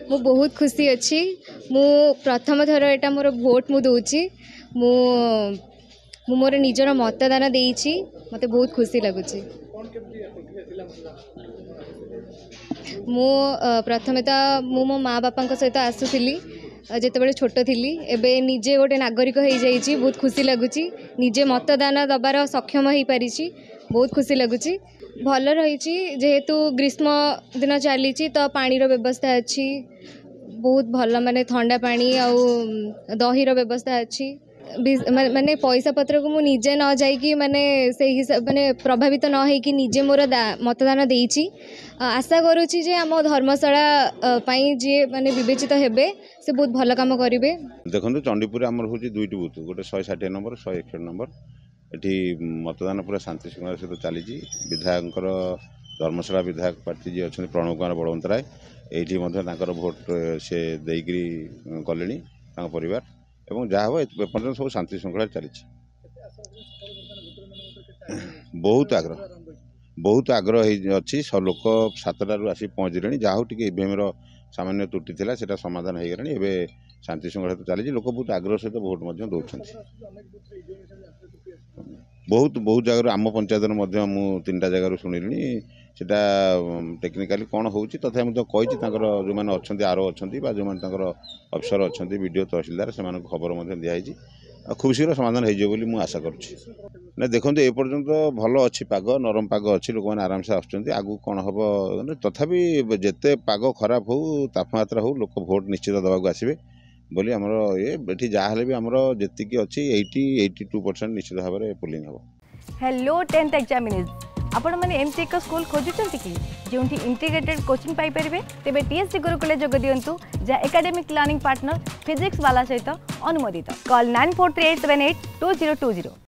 मु बहुत खुशी अच्छी मु प्रथम थर एटा मोर भोट मु दउची मु मु मोर निजर मतदान देइची मते बहुत खुशी लगुची। मु प्रथमे तो मो माँ बापा सहित आसुली जिते छोट थी एबे निजे गोटे नागरिक हो जाइए बहुत खुशी लगुच निजे मतदान दबार सक्षम हो पारी बहुत खुशी लगुच भल रही जेहेतु ग्रीष्म दिन चली तो पानी व्यवस्था अच्छी बहुत भल माने ठंडा पानी आउ दहीर व्यवस्था अच्छी माने पैसा पत्र को मुझे न जाइकी माने से हिसाब माने प्रभावित न होइकी निजे मोर मतदान देइची आशा करुच्ची जे आम धर्मशाला जी माने विवेचित हेबे से बहुत भल काम करेंगे। देखो चंडीपुर आमर हूँ दुईट बूथ गोटे 160 नंबर 161 नंबर एटी मतदान पूरा शांति श्रृंखला सहित चली विधायक धर्मशाला विधायक प्रार्थी जी अच्छा प्रणव कुमार बलवंतराय ये भोट से देकरी गले परिवार एवं जहाँ हम एपर्तन सब शांति श्रृंखला चली बहुत आग्रह अच्छी सब लोक 7टारू आसी पहुँचले जहाँ टी ईवीएम सामान्य त्रुटि थी से समाधान हो गलानी एवं शांति श्रृंखला सहित चली लोक बहुत आग्रह सहित भोट दौरान बहुत जगह आम पंचायत मुझे 3टा जगह शुणिली सेटा टेक्निकाली कौन हो तथा मुझे कही जो मैंने अच्छा आर अच्छा जो मैंने अफसर अच्छा वीडियो तहसीलदार से खबर दिखाई खूब शीघ्र समाधान हो आशा करुँच देखो एपर्यंत भल अच्छी पाग नरम पाग अच्छी लोक मैंने आराम से आसुँच आगू कौन हम तथापि जिते पाग खराब हो तापमात्रा हो लोक भोट निश्चित दवाक आसबे बोली आमर ये जहाँ भी आमर जी अच्छी 80-82% निश्चित भाव में पोलिंग हम। हेलो 10th एग्जामिनीज आपण मैंने एमती एक स्कूल खोजुंट कि जो इंटीग्रेटेड कोचिंग पाई परिबे तेबे टीएससी गुरुकुल जोग दियंतु जा एकेडमिक लर्निंग पार्टनर फिजिक्स वाला सहित अनुमोदित कॉल 9438782020।